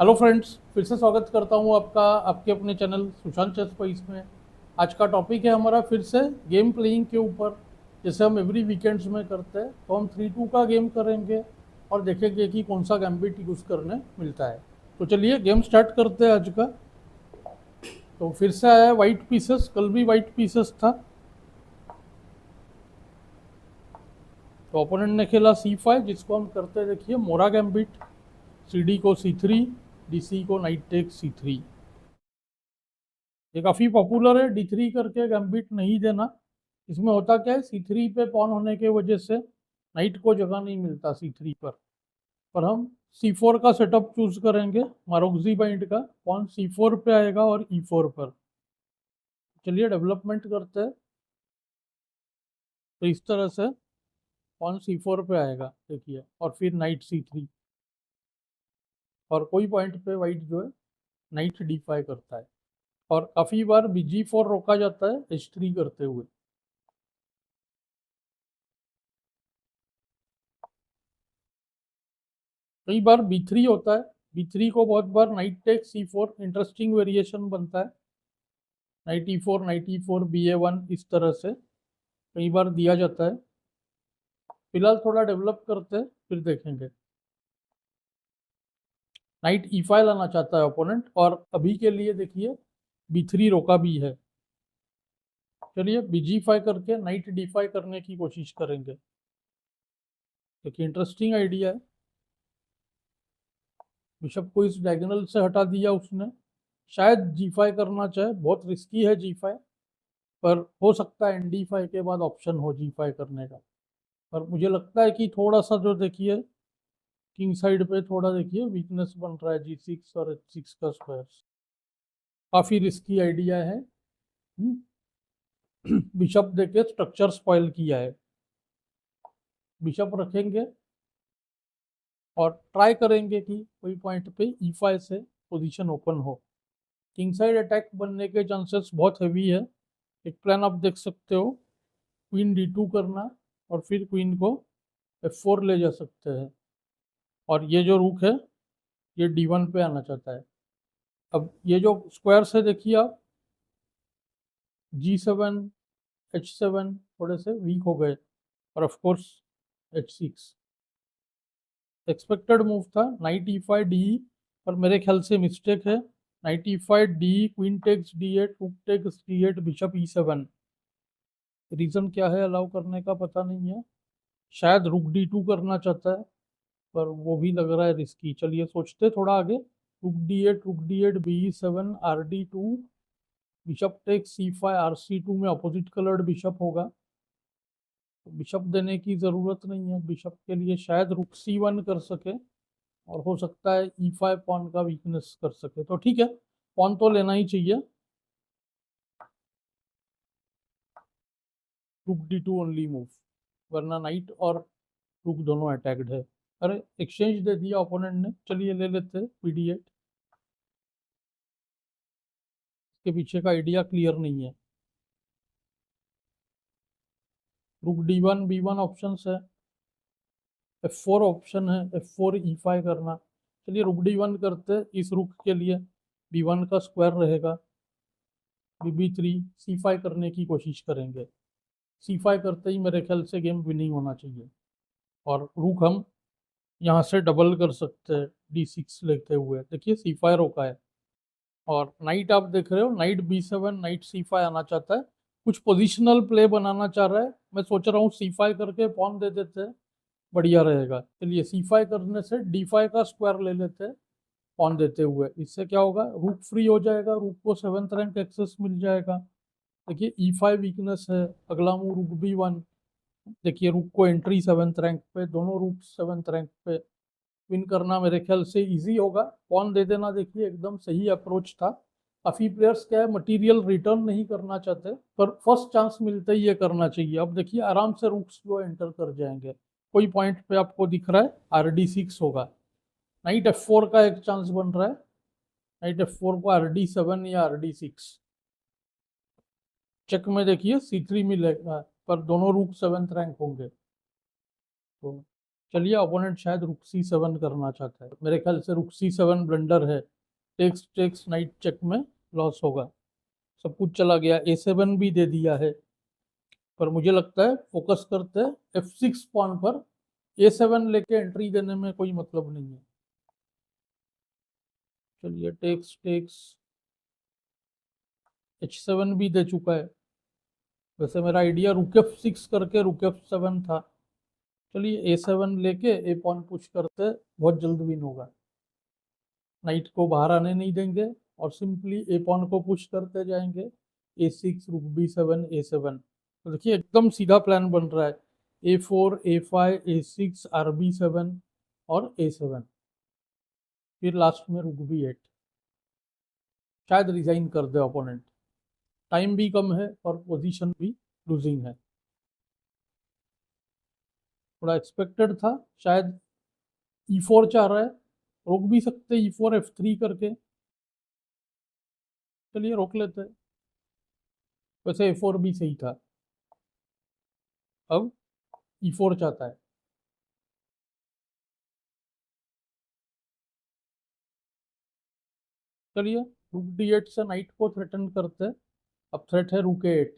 Hello friends, फिर से स्वागत करता हूँ आपका आपके अपने चैनल सुशांत चेस स्पाइस में। आज का टॉपिक है हमारा फिर से गेम प्लेइंग के ऊपर। जैसे हम एवरी वीकेंड्स में करते हैं, तो हम 3-2 का गेम करेंगे और देखेंगे कि कौन सा गैम्बिट यूज़ करने मिलता है। तो चलिए गेम स्टार्ट करते हैं आज का। तो फिर से आया है वाइट पीसेस, कल भी वाइट पीसेस था। तो ओपोनेंट ने खेला C5, जिसको हम करते देखिए मोरा गैम्बिट। CD को C3, DC को नाइट टेक C3। ये काफ़ी पॉपुलर है, D3 करके गैम्बिट नहीं देना। इसमें होता क्या है, C3 पे पॉन होने के वजह से नाइट को जगह नहीं मिलता C3 पर हम C4 का सेटअप चूज करेंगे। मारोक्जी बाइंड का पॉन C4 पे आएगा और E4 पर। चलिए डेवलपमेंट करते हैं। तो इस तरह से पॉन C4 पे आएगा देखिए, और फिर नाइट C3, और कोई पॉइंट पे वाइट जो है नाइट D5 करता है। और काफ़ी बार BG4 रोका जाता है H3 करते हुए। कई बार B3 होता है। B3 को बहुत बार knight take C4 interesting variation बनता है। Night E4, night E4, BA1 इस तरह से कई बार दिया जाता है। फिलहाल थोड़ा डेवलप करते हैं, फिर देखेंगे। नाइट E5 लाना चाहता है ओपोनेंट, और अभी के लिए देखिए B3 रोका भी है। चलिए BG5 करके नाइट D5 करने की कोशिश करेंगे। देखिए इंटरेस्टिंग आइडिया है। बिशप को इस डायगोनल से हटा दिया उसने। शायद G5 करना चाहे, बहुत रिस्की है G5, पर हो सकता है ND5 के बाद ऑप्शन हो G5 करने का। पर मुझे लगता है कि थोड़ा सा जो देखिए किंग साइड पे थोड़ा देखिए वीकनेस बन रहा है G6 और H6 का स्क्वायर। काफी रिस्की आइडिया है। बिशप देके स्ट्रक्चर स्पॉइल किया है। बिशप रखेंगे और ट्राई करेंगे कि कोई पॉइंट पे E5 से पोजीशन ओपन हो। किंग साइड अटैक बनने के चांसेस बहुत हैवी है। एक प्लान आप देख सकते हो, क्वीन D2 करना, और फिर क्वीन को F4 ले जा सकते हैं। और ये जो रुक है ये D1 पे आना चाहता है। अब ये जो स्क्वायर्स है देखिए आप, G7, H7 थोड़े से वीक हो गए, और of course H6 expected move था। नाइट E5 डी, पर मेरे ख्याल से मिस्टेक है। Night E5 D, queen takes D8, rook takes D8, bishop E7। Reason क्या है अलाउ करने का पता नहीं है। शायद रुक D2 करना चाहता है, पर वो भी लग रहा है रिस्की। चलिए सोचते थोड़ा आगे। रुक D8 BE7, RD2, bishop takes C5, RC2 में अपोजिट कलर्ड बिशप होगा, तो बिशप देने की ज़रूरत नहीं है। बिशप के लिए शायद रुक C1 कर सके, और हो सकता है E5 पॉन का वीकनेस कर सके। तो ठीक है, पॉन तो लेना ही चाहिए। रुक D2 ओनली मूव, वरना नाइट और रुक दोनों अटैक्ड है। अरे एक्सचेंज दे दिया ओपोनेंट ने। चलिए ले लेते हैं PD8। इसके पीछे का आइडिया क्लियर नहीं है। रुक D1 B1 ऑप्शन है, F4 ऑप्शन है, F4 E5 करना। चलिए रुक D1 करते हैं। इस रुक के लिए B1 का स्क्वायर रहेगा। BB3, C5 करने की कोशिश करेंगे। C5 करते ही मेरे ख्याल से गेम विनिंग होना चाहिए। और रुक हम यहाँ से डबल कर सकते हैं D6 लेते हुए। देखिए C5 रोका है, और नाइट आप देख रहे हो, नाइट B7, नाइट C5 आना चाहता है। कुछ पोजिशनल प्ले बनाना चाह रहा है। मैं सोच रहा हूँ C5 करके पॉन दे देते हैं, बढ़िया रहेगा। चलिए C5 करने से D5 का स्क्वायर ले लेते हैं पॉन देते हुए। इससे क्या होगा, रूक फ्री हो जाएगा, रूक को 7th रैंक एक्सेस मिल जाएगा। देखिए E5 वीकनेस है। अगला मूव रुक B1। देखिए रुक को एंट्री 7th रैंक पे, दोनों रूक 7th रैंक पे। विन करना मेरे ख्याल से इजी होगा। पॉन दे देना देखिए एकदम सही अप्रोच था। काफी प्लेयर्स क्या है, मटेरियल रिटर्न नहीं करना चाहते, पर फर्स्ट चांस मिलते ही ये करना चाहिए। अब देखिए आराम से रूक्स जो एंटर कर जाएंगे। कोई पॉइंट पे आपको दिख रहा है RD6 होगा। नाइट F4 का एक चांस बन रहा है। नाइट F4 को RD7 या RD6। चेक में देखिए C3 मिलेगा, पर दोनों रूक 7th रैंक होंगे। तो चलिए ओपोनेंट शायद रुक C7 करना चाहता है, मेरे ख्याल से रुक C7 ब्लंडर है, टेक्स टेक्स नाइट चेक में लॉस होगा। सब कुछ चला गया, A7 भी दे दिया है, पर मुझे लगता है फोकस करते हैं F6 पॉन पर, A7 लेके एंट्री देने में कोई मतलब नहीं है। चलिए टेक्स टेक्स, H7 भी दे चुका है। वैसे मेरा आइडिया रुक F6 करके रुक F7 था। चलिए A7 लेके ए पॉन पुश करते, बहुत जल्द विन होगा। नाइट को बाहर आने नहीं देंगे और सिंपली ए पॉन को पुश करते जाएंगे। A6 रुक B7 A7, तो देखिए एकदम सीधा प्लान बन रहा है। A4 A5 A6 RB7 और A7, फिर लास्ट में रुक B8। शायद रिजाइन कर दे ओपोनेंट, टाइम भी कम है और पोजीशन भी लूजिंग है। थोड़ा एक्सपेक्टेड था, शायद E4 चाह रहा है, रोक भी सकते E4 F3 करके। चलिए रोक लेते हैं, वैसे A4 भी सही था। अब E4 चाहता है, चलिए रुक D8 से नाइट को थ्रेटन करते हैं। अब थ्रेट है रुक A8।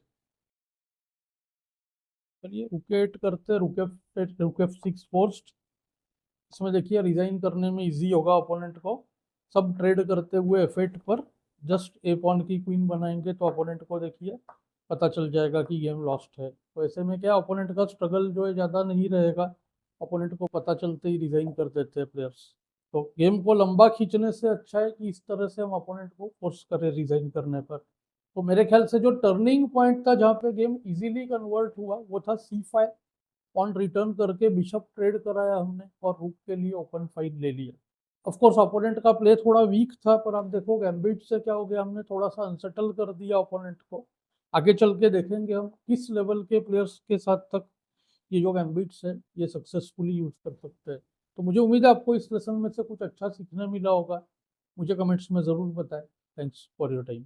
चलिए रुक A8 करते, रुक F6 फोर्स्ड। इसमें देखिए रिजाइन करने में इजी होगा ओपोनेंट को। सब ट्रेड करते हुए F8 पर जस्ट ए पॉन की क्वीन बनाएंगे तो ओपोनेंट को देखिए पता चल जाएगा कि गेम लॉस्ट है। तो ऐसे में क्या, ओपोनेंट का स्ट्रगल जो है ज़्यादा नहीं रहेगा, ओपोनेंट को पता चलते ही रिजाइन कर देते हैं प्लेयर्स। तो गेम को लंबा खींचने से अच्छा है कि इस तरह से हम अपोनेंट को फोर्स करें रिजाइन करने पर। तो मेरे ख्याल से जो टर्निंग पॉइंट था जहाँ पे गेम इजीली कन्वर्ट हुआ वो था C5। पॉन रिटर्न करके बिशप ट्रेड कराया हमने और रूक के लिए ओपन फाइल ले लिया। ऑफ कोर्स ओपोनेंट का प्ले थोड़ा वीक था, पर आप देखो गैम्बिट से क्या हो गया, हमने थोड़ा सा अनसेटल कर दिया ओपोनेंट को। आगे चल के देखेंगे हम किस लेवल के प्लेयर्स के साथ तक ये जो गैम्बिट्स है ये सक्सेसफुली यूज कर सकते हैं। तो मुझे उम्मीद है आपको इस लेसन में से कुछ अच्छा सीखने मिला होगा। मुझे कमेंट्स में ज़रूर बताएं। Thanks for your time.